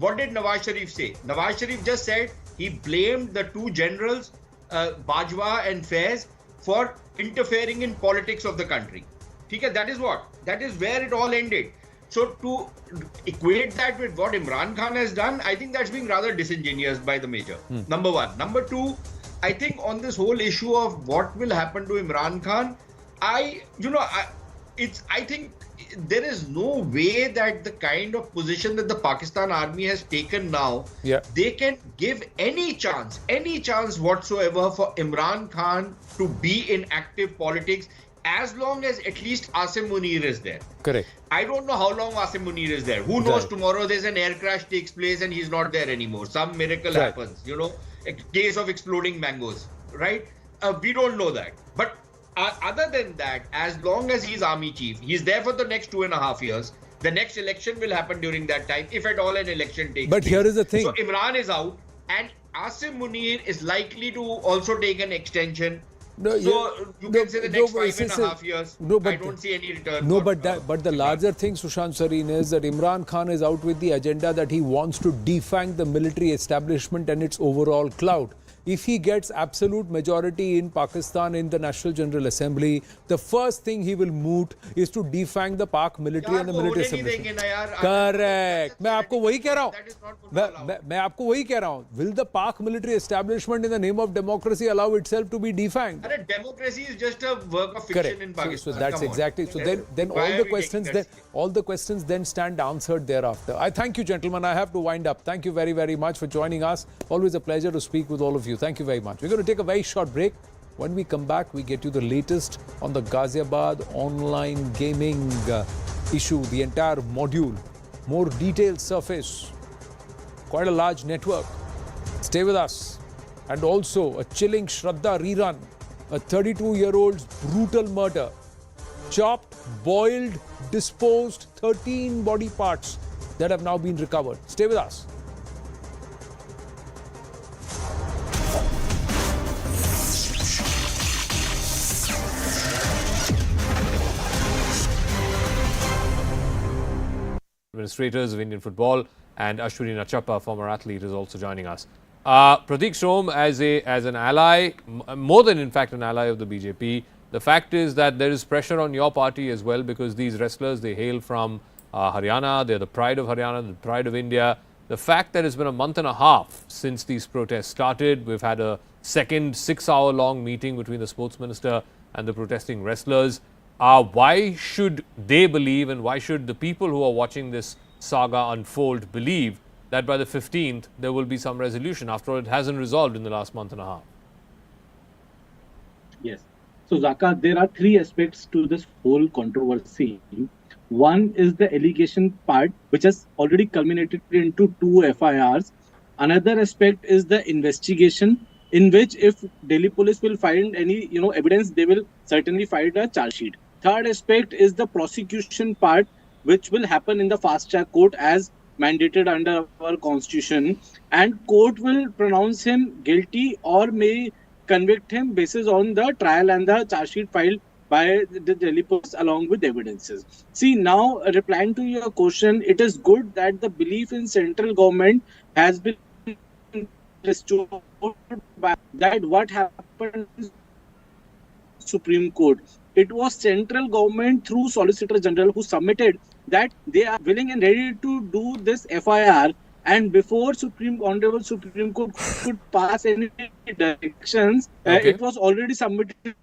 Speaker 6: What did Nawaz Sharif say? Nawaz Sharif just said he blamed the two generals, Bajwa and Faiz, for interfering in politics of the country. Okay, that is what? That is where it all ended. So to equate that with what Imran Khan has done, I think that's being rather disingenuous by the Major. Number one. Number two, I think on this whole issue of what will happen to Imran Khan, I think there is no way that the kind of position that the Pakistan Army has taken now, they can give any chance whatsoever for Imran Khan to be in active politics as long as at least Asim Munir is there.
Speaker 2: Correct.
Speaker 6: I don't know how long Asim Munir is there. Who knows, tomorrow there's an air crash takes place and he's not there anymore. Some miracle happens, you know. A case of exploding mangoes, right? We don't know that. But other than that, as long as he's army chief, he's there for the next 2.5 years. The next election will happen during that time, if at all an election takes place.
Speaker 2: But here is the thing.
Speaker 6: So Imran is out, and Asim Munir is likely to also take an extension. You can say the next 5.5 years. I don't see any return.
Speaker 2: But the larger thing, Sushant Sareen, is that Imran Khan is out with the agenda that he wants to defang the military establishment and its overall clout. if he gets absolute majority in Pakistan in the National General Assembly, the first thing he will moot is to defang the Pak military and the military establishment. Correct. मैं आपको वही कह रहा हूँ. मैं आपको वही कह रहा हूँ. Will the Pak military establishment in the name of democracy allow itself to be defanged?
Speaker 6: Democracy is just a work of fiction in Pakistan.
Speaker 2: So that's exactly. So then all the questions then stand answered thereafter. I thank you, gentlemen. I have to wind up. Thank you very, very much for joining us. Always a pleasure to speak with all of you. Thank you very much. We're going to take a very short break. When we come back, we get you the latest on the Ghaziabad online gaming issue, the entire module, more detailed surface, quite a large network. Stay with us. And also a chilling Shraddha rerun, a 32-year-old's brutal murder, chopped, boiled, disposed, 13 body parts that have now been recovered. Stay with us.
Speaker 7: Administrators of Indian football, and Ashwini Nachappa, former athlete, is also joining us. Pratik Shrom, as an ally, more than in fact an ally of the BJP, the fact is that there is pressure on your party as well, because these wrestlers, they hail from Haryana, they're the pride of Haryana, the pride of India. The fact that it's been a month and a half since these protests started, we've had a second 6-hour-long meeting between the sports minister and the protesting wrestlers. Why should they believe, and why should the people who are watching this saga unfold believe that by the 15th there will be some resolution? After all, it hasn't resolved in the last month and a half.
Speaker 8: Yes. So, Zaka, there are three aspects to this whole controversy. One is the allegation part, which has already culminated into 2 FIRs. Another aspect is the investigation, in which if Delhi police will find any evidence, they will certainly file a charge sheet. Third aspect is the prosecution part, which will happen in the fast track court as mandated under our constitution, and court will pronounce him guilty or may convict him basis on the trial and the charge sheet filed by the Delhi police along with evidences. See, now replying to your question, it is good that the belief in central government has been restored by that what happened in Supreme Court. It was central government through Solicitor General who submitted that they are willing and ready to do this FIR, and before Honorable Supreme Court could pass any directions, it was already submitted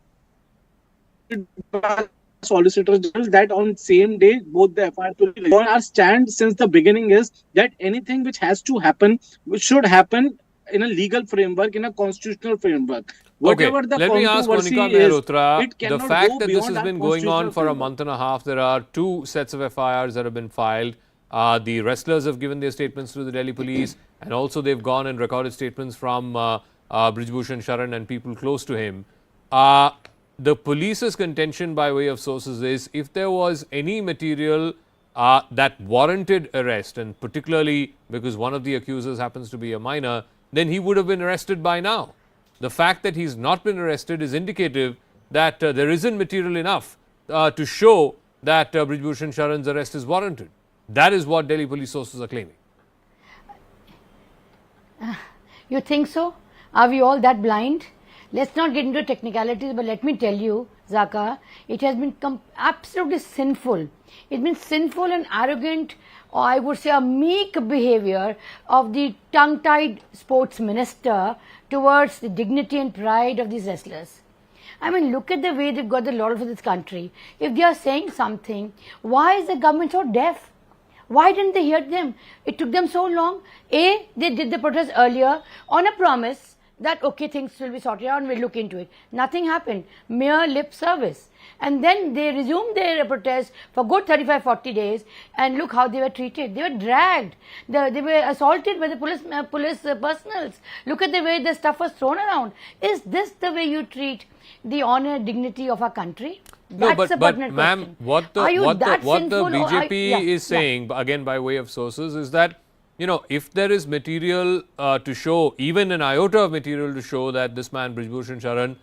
Speaker 8: by Solicitor General that on same day both the FIR will be. Our stand since the beginning is that anything which has to happen, which should happen in a legal framework, in a constitutional framework. Whatever the
Speaker 7: let me ask Monica Mehrotra, the fact that this has been going on for a month and a half, there are 2 sets of FIRs that have been filed. The wrestlers have given their statements to the Delhi police, and also they've gone and recorded statements from Brijbhushan Sharan and people close to him. The police's contention by way of sources is, if there was any material that warranted arrest, and particularly because one of the accusers happens to be a minor, then he would have been arrested by now. The fact that he's not been arrested is indicative that there isn't material enough to show that Brijbhushan Sharan's arrest is warranted. That is what Delhi police sources are claiming.
Speaker 9: You think so? Are we all that blind? Let's not get into technicalities, but let me tell you, Zaka, it has been absolutely sinful. It's been sinful and arrogant, or I would say a meek behavior of the tongue-tied sports minister towards the dignity and pride of these wrestlers. I mean, look at the way they've got the laurels of this country. If they are saying something, why is the government so deaf? Why didn't they hear them? It took them so long. They did the protest earlier on a promise that, okay, things will be sorted out and we'll look into it. Nothing happened. Mere lip service. And then they resumed their protest for good 35-40 days, and look how they were treated. They were dragged. They were assaulted by the police personals. Look at the way the stuff was thrown around. Is this the way you treat the honor, dignity of our country?
Speaker 7: That's but ma'am, what the BJP is saying, again by way of sources, is that, if there is material to show, even an iota of material to show that this man Brijbhushan Sharan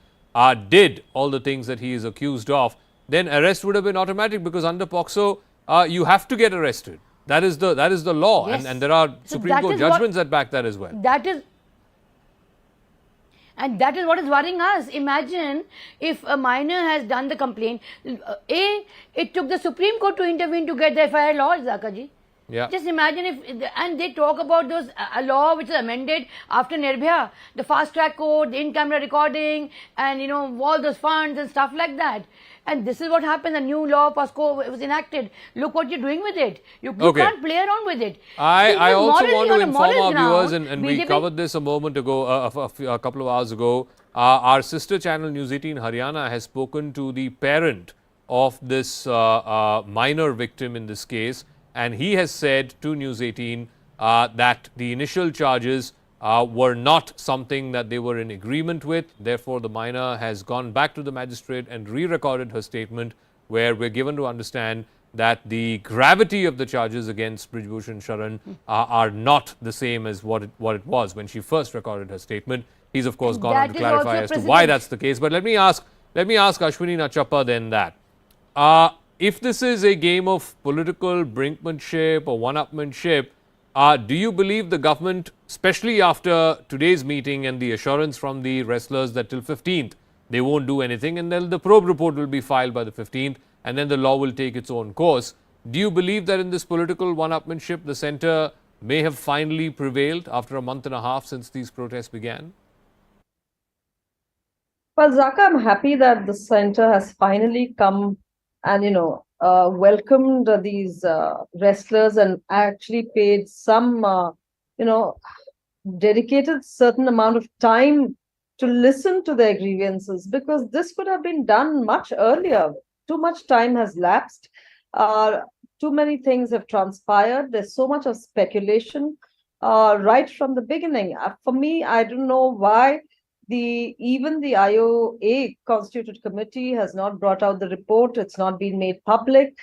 Speaker 7: did all the things that he is accused of, then arrest would have been automatic, because under POCSO you have to get arrested. That is the law,
Speaker 9: yes.
Speaker 7: and there are Supreme Court judgments that back that as well.
Speaker 9: And that is what is worrying us. Imagine if a minor has done the complaint. It took the Supreme Court to intervene to get the FIR law, Zaka ji.
Speaker 7: Yeah.
Speaker 9: Just imagine if, and they talk about those a law which is amended after Nirbhaya, the fast track code, the in-camera recording, and all those funds and stuff like that. And this is what happened. The new law, PASCO, was enacted. Look what you're doing with it. You can't play around with it.
Speaker 7: I also want to inform our viewers, and we covered this a moment ago, a couple of hours ago. Our sister channel News 18 Haryana has spoken to the parent of this minor victim in this case, and he has said to News 18 that the initial charges were not something that they were in agreement with. Therefore, the minor has gone back to the magistrate and re-recorded her statement, where we're given to understand that the gravity of the charges against Brijbhushan Sharan are not the same as what it was when she first recorded her statement. He's of course gone on to clarify as to why that's the case. But let me ask Ashwini Nachappa then that. If this is a game of political brinkmanship or one-upmanship, do you believe the government, especially after today's meeting and the assurance from the wrestlers that till 15th they won't do anything, and then the probe report will be filed by the 15th, and then the law will take its own course, do you believe that in this political one-upmanship the centre may have finally prevailed after a month and a half since these protests began?
Speaker 10: Well, Zaka, I'm happy that the centre has finally come and, welcomed these wrestlers and actually paid some, dedicated certain amount of time to listen to their grievances, because this could have been done much earlier. Too much time has lapsed. Too many things have transpired. There's so much of speculation right from the beginning. For me, I don't know why even the IOA constituted committee has not brought out the report. It's not been made public.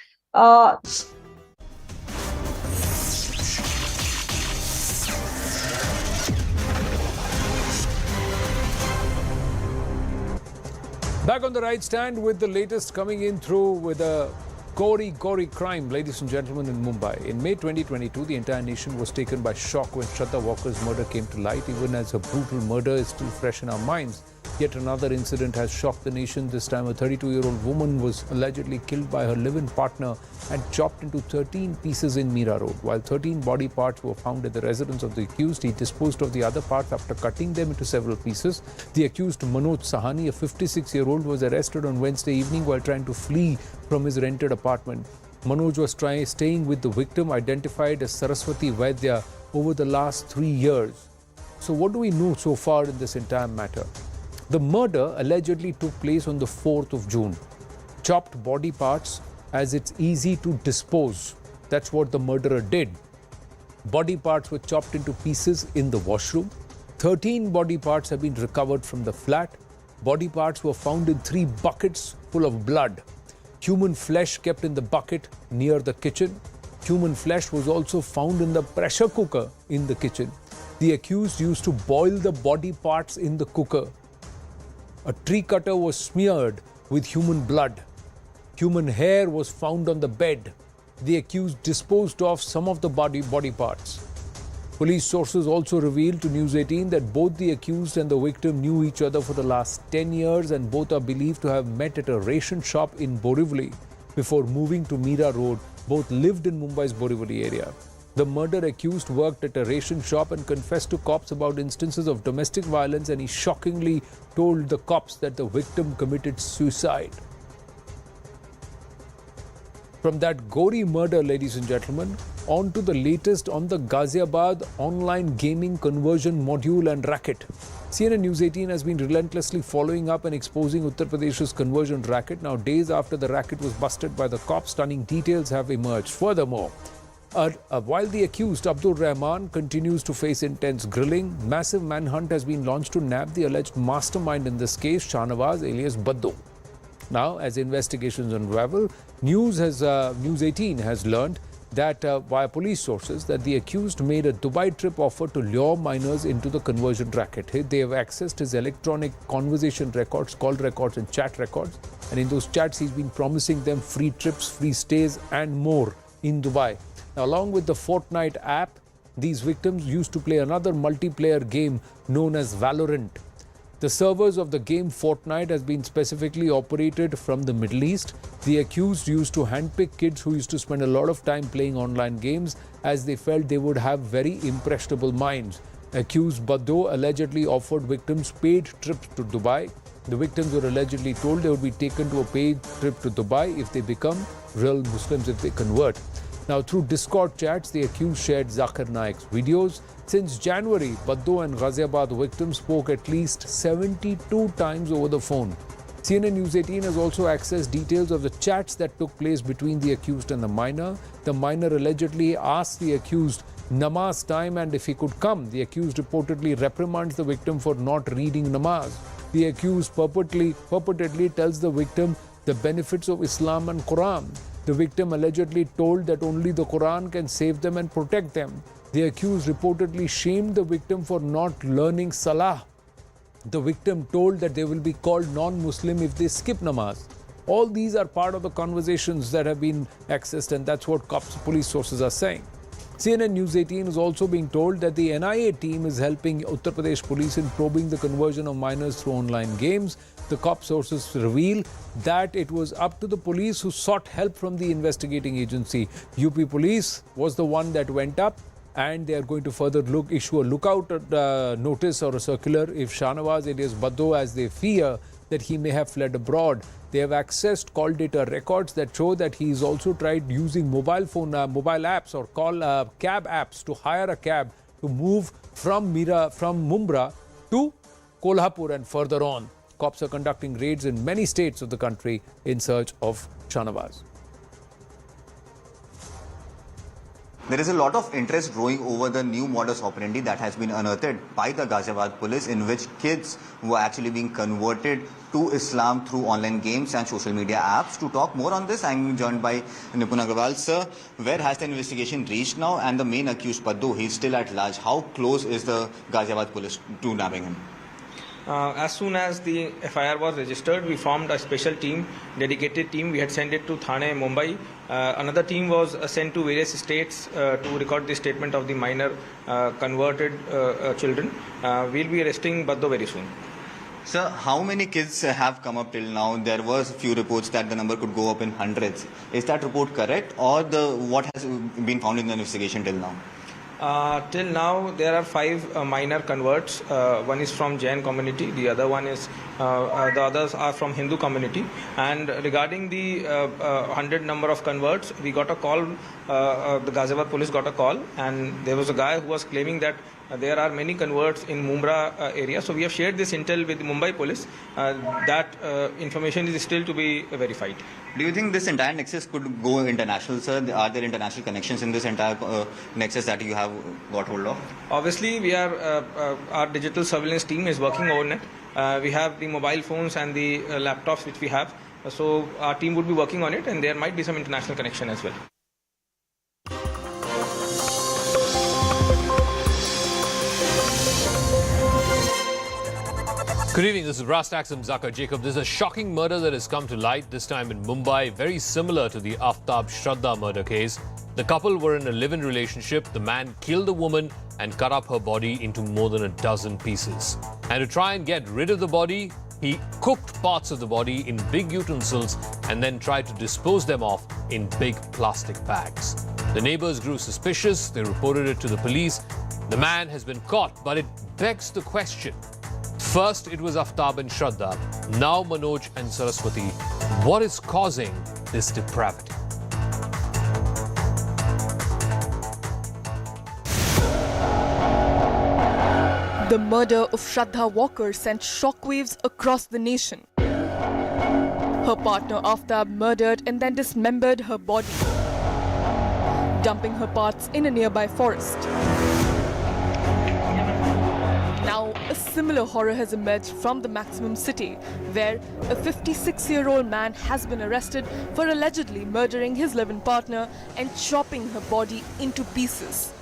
Speaker 2: Back on the right stand with the latest coming in through with a gory crime, ladies and gentlemen, in Mumbai. In May 2022, the entire nation was taken by shock when Shraddha Walker's murder came to light. Even as her brutal murder is still fresh in our minds, yet another incident has shocked the nation. This time, a 32-year-old woman was allegedly killed by her live-in partner and chopped into 13 pieces in Mira Road. While 13 body parts were found at the residence of the accused, he disposed of the other parts after cutting them into several pieces. The accused, Manoj Sahani, a 56-year-old, was arrested on Wednesday evening while trying to flee from his rented apartment. Manoj was staying with the victim, identified as Saraswati Vaidya, over the last 3 years. So what do we know so far in this entire matter? The murder allegedly took place on the 4th of June. Chopped body parts as it's easy to dispose. That's what the murderer did. Body parts were chopped into pieces in the washroom. 13 body parts have been recovered from the flat. Body parts were found in 3 buckets full of blood. Human flesh kept in the bucket near the kitchen. Human flesh was also found in the pressure cooker in the kitchen. The accused used to boil the body parts in the cooker. A tree cutter was smeared with human blood. Human hair was found on the bed. The accused disposed of some of the body parts. Police sources also revealed to News 18 that both the accused and the victim knew each other for the last 10 years and both are believed to have met at a ration shop in Borivali before moving to Mira Road. Both lived in Mumbai's Borivali area. The murder accused worked at a ration shop and confessed to cops about instances of domestic violence, and he shockingly told the cops that the victim committed suicide. From that gory murder, ladies and gentlemen, on to the latest on the Ghaziabad online gaming conversion module and racket. CNN News 18 has been relentlessly following up and exposing Uttar Pradesh's conversion racket. Now, days after the racket was busted by the cops, stunning details have emerged. Furthermore, while the accused, Abdul Rahman, continues to face intense grilling, massive manhunt has been launched to nab the alleged mastermind in this case, Shahnawaz alias Baddu. Now, as investigations unravel, News 18 has learned that via police sources that the accused made a Dubai trip offer to lure minors into the conversion racket. They have accessed his electronic conversation records, call records and chat records, and in those chats he's been promising them free trips, free stays and more in Dubai. Now, along with the Fortnite app, these victims used to play another multiplayer game known as Valorant. The servers of the game Fortnite has been specifically operated from the Middle East. The accused used to handpick kids who used to spend a lot of time playing online games as they felt they would have very impressionable minds. Accused Baddo allegedly offered victims paid trips to Dubai. The victims were allegedly told they would be taken to a paid trip to Dubai if they become real Muslims, if they convert. Now, through Discord chats, the accused shared Zakir Naik's videos. Since January, Baddo and Ghaziabad victims spoke at least 72 times over the phone. CNN News 18 has also accessed details of the chats that took place between the accused and the minor. The minor allegedly asked the accused namaz time and if he could come. The accused reportedly reprimands the victim for not reading namaz. The accused purportedly tells the victim the benefits of Islam and Quran. The victim allegedly told that only the Quran can save them and protect them. The accused reportedly shamed the victim for not learning Salah. The victim told that they will be called non-Muslim if they skip namaz. All these are part of the conversations that have been accessed, and that's what cops, police sources are saying. CNN News 18 is also being told that the NIA team is helping Uttar Pradesh police in probing the conversion of minors through online games. The cop sources reveal that it was up to the police who sought help from the investigating agency. UP Police was the one that went up, and they are going to further issue a lookout notice or a circular if Shahnawaz alias Baddo, as they fear that he may have fled abroad. They have accessed call data records that show that he's also tried using mobile apps or cab apps to hire a cab to move from Mumbai to Kolhapur and further on. Cops are conducting raids in many states of the country in search of Shahnawaz.
Speaker 11: There is a lot of interest growing over the new modus operandi that has been unearthed by the Ghaziabad police, in which kids were actually being converted to Islam through online games and social media apps. To talk more on this, I am joined by Nipun Agarwal. Sir, where has the investigation reached now? And the main accused, Paddu, he is still at large. How close is the Ghaziabad police to nabbing him?
Speaker 12: As soon as the FIR was registered, we formed a special team, dedicated team. We had sent it to Thane, Mumbai. Another team was sent to various states to record the statement of the minor converted children. We'll be arresting Baddo very soon.
Speaker 11: Sir, how many kids have come up till now? There was a few reports that the number could go up in hundreds. Is that report correct, or what has been found in the investigation till now?
Speaker 12: Till now, there are 5 minor converts. One is from Jain community. The other one is the others are from Hindu community. And regarding the 100 number of converts, we got a call. The Ghaziabad police got a call, and there was a guy who was claiming that there are many converts in Mumbai area. So we have shared this intel with the Mumbai police. That information is still to be verified.
Speaker 11: Do you think this entire nexus could go international, sir? Are there international connections in this entire nexus that you have got hold of?
Speaker 12: Obviously, we are our digital surveillance team is working on it. We have the mobile phones and the laptops which we have. So our team would be working on it, and there might be some international connection as well.
Speaker 7: Good evening, this is Brass Tacks. I'm Zakir Jacob. There's a shocking murder that has come to light, this time in Mumbai, very similar to the Aftab Shraddha murder case. The couple were in a live-in relationship. The man killed the woman and cut up her body into more than a dozen pieces. And to try and get rid of the body, he cooked parts of the body in big utensils and then tried to dispose them off in big plastic bags. The neighbors grew suspicious. They reported it to the police. The man has been caught, but it begs the question. First, it was Aftab and Shraddha. Now Manoj and Saraswati. What is causing this depravity?
Speaker 13: The murder of Shraddha Walker sent shockwaves across the nation. Her partner Aftab murdered and then dismembered her body, dumping her parts in a nearby forest. Now, a similar horror has emerged from the Maximum City, where a 56-year-old man has been arrested for allegedly murdering his live-in partner and chopping her body into pieces.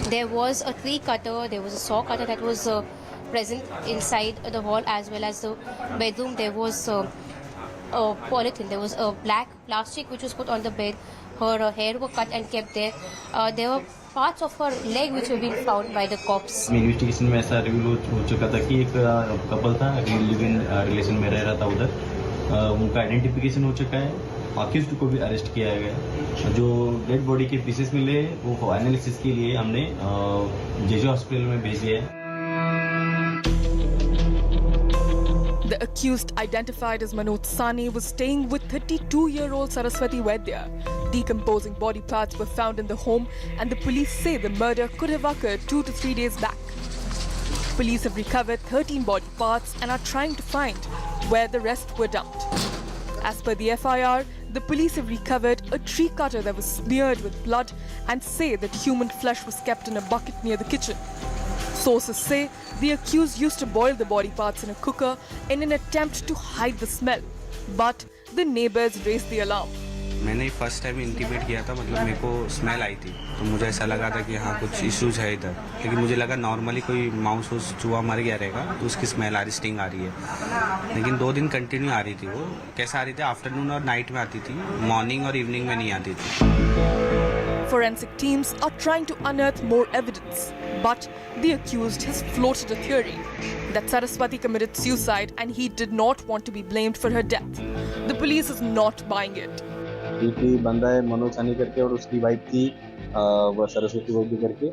Speaker 14: There was a tree cutter, there was a saw cutter that was present inside the hall as well as the bedroom. There was a polythene, there was a black plastic which was put on the bed. Her hair were cut and kept there. There were parts of her leg which were being found by the cops.
Speaker 15: Investigation में ऐसा reveal हो चुका था कि एक couple था, live in relation में रह रहा था उधर। उनका आइडेंटिफिकेशन हो चुका है, अक्यूज्ड को भी अरेस्ट किया गया। जो डेड बॉडी के पीसेस मिले वो एनालिसिस के लिए हमने जेजे हॉस्पिटल में भेजे हैं।
Speaker 13: The accused, identified as Manoj Sani, was staying with 32-year-old Saraswati Vaidya. Decomposing body parts were found in the home, and the police say the murder could have occurred 2 to 3 days back. Police have recovered 13 body parts and are trying to find where the rest were dumped. As per the FIR, the police have recovered a tree cutter that was smeared with blood and say that human flesh was kept in a bucket near the kitchen. Sources say the accused used to boil the body parts in a cooker in an attempt to hide the smell, but the neighbors raised the alarm.
Speaker 16: मैंने first time intimate किया था, मतलब मेरे को smell आई थी तो मुझे ऐसा लगा था कि हाँ कुछ इश्यूज है इधर, लेकिन मुझे लगा नॉर्मली कोई माउस चूहा मर गया रहेगा तो उसकी स्मेल आ रही, स्टिंग आ रही है, लेकिन 2 दिन कंटिन्यू आ रही थी। वो कैसे आ रही थी? आफ्टरनून और नाइट में आती थी, मॉर्निंग और इवनिंग में नहीं आती थी।
Speaker 13: Forensic teams are trying to unearth more evidence, but the accused has floated a theory that Saraswati committed suicide and he did not want to be blamed for her death. The police is not buying it.
Speaker 15: एक बंदा है मनोज सानी करके और उसकी wife थी वह सरस्वती वैद्य करके।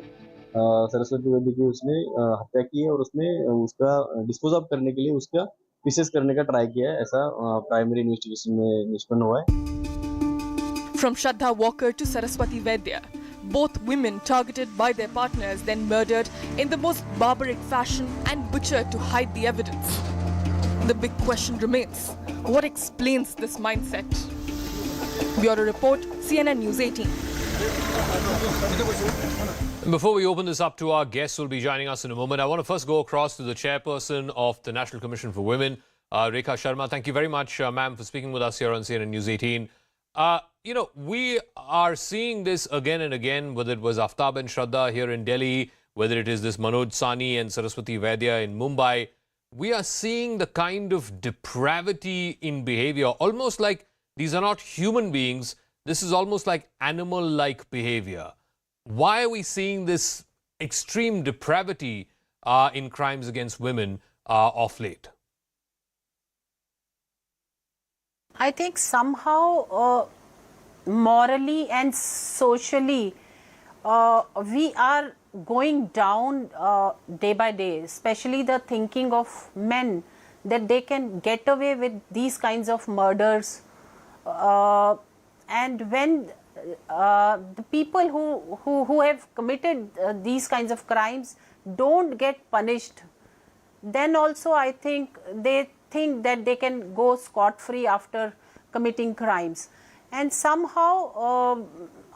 Speaker 15: सरस्वती वैद्य की उसने हत्या की है और उसने उसका डिस्पोज ऑफ करने के लिए उसका पीसेस करने का ट्राई किया है, ऐसा प्राइमरी इन्वेस्टिगेशन में निष्पन्न हुआ है।
Speaker 13: From Shraddha Walker to Saraswati Vaidya, both women targeted by their partners, then murdered in the most barbaric fashion and butchered to hide the evidence. The big question remains, what explains this mindset? Bureau Report, CNN News 18.
Speaker 7: Before we open this up to our guests who will be joining us in a moment, I want to first go across to the chairperson of the National Commission for Women, Rekha Sharma. Thank you very much, ma'am, for speaking with us here on CNN News 18. You know, we are seeing this again and again, whether it was Aftab and Shraddha here in Delhi, whether it is this Manoj Sani and Saraswati Vaidya in Mumbai. We are seeing the kind of depravity in behavior, almost like these are not human beings. This is almost like animal-like behavior. Why are we seeing this extreme depravity in crimes against women of late?
Speaker 17: I think somehow morally and socially we are going down day by day, especially the thinking of men that they can get away with these kinds of murders. And when the people who have committed these kinds of crimes don't get punished, then also I think they think that they can go scot-free after committing crimes. And somehow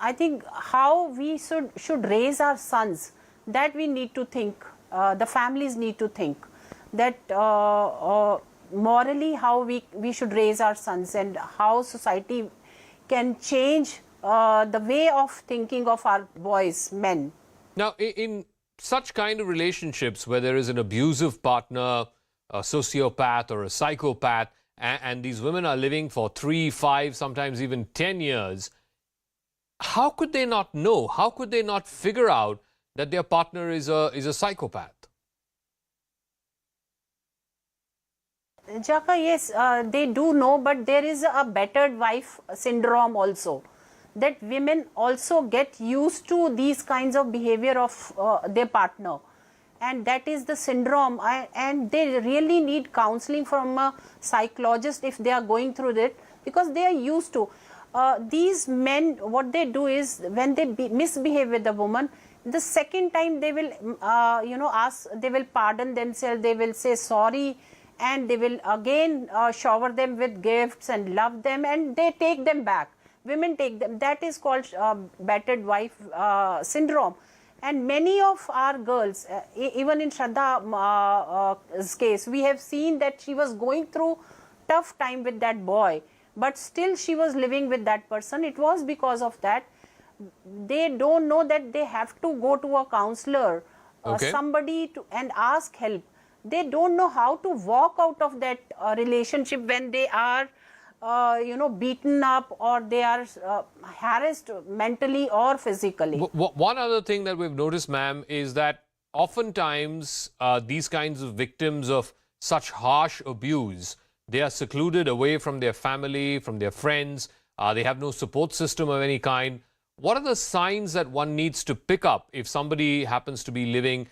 Speaker 17: I think how we should raise our sons, that we need to think, the families need to think that morally how we should raise our sons and how society can change the way of thinking of our boys, men.
Speaker 7: Now, in such kind of relationships where there is an abusive partner, a sociopath or a psychopath, and these women are living for 3, 5, sometimes even 10 years, how could they not know? How could they not figure out that their partner is a psychopath?
Speaker 17: Jaka, yes, they do know, but there is a battered wife syndrome also. That women also get used to these kinds of behavior of their partner. And that is the syndrome. And they really need counseling from a psychologist if they are going through that, because they are used to. These men, what they do is, when they misbehave with a woman, the second time they will, they will pardon themselves, they will say sorry, and they will again shower them with gifts and love them, and they take them back. Women take them. That is called battered wife syndrome. And many of our girls, even in Shraddha's case, we have seen that she was going through tough time with that boy, but still she was living with that person. It was because of that. They don't know that they have to go to a counselor, somebody and ask help. They don't know how to walk out of that relationship when they are beaten up, or they are harassed mentally or physically.
Speaker 7: One other thing that we've noticed, ma'am, is that oftentimes these kinds of victims of such harsh abuse, they are secluded away from their family, from their friends. They have no support system of any kind. What are the signs that one needs to pick up if somebody happens to be living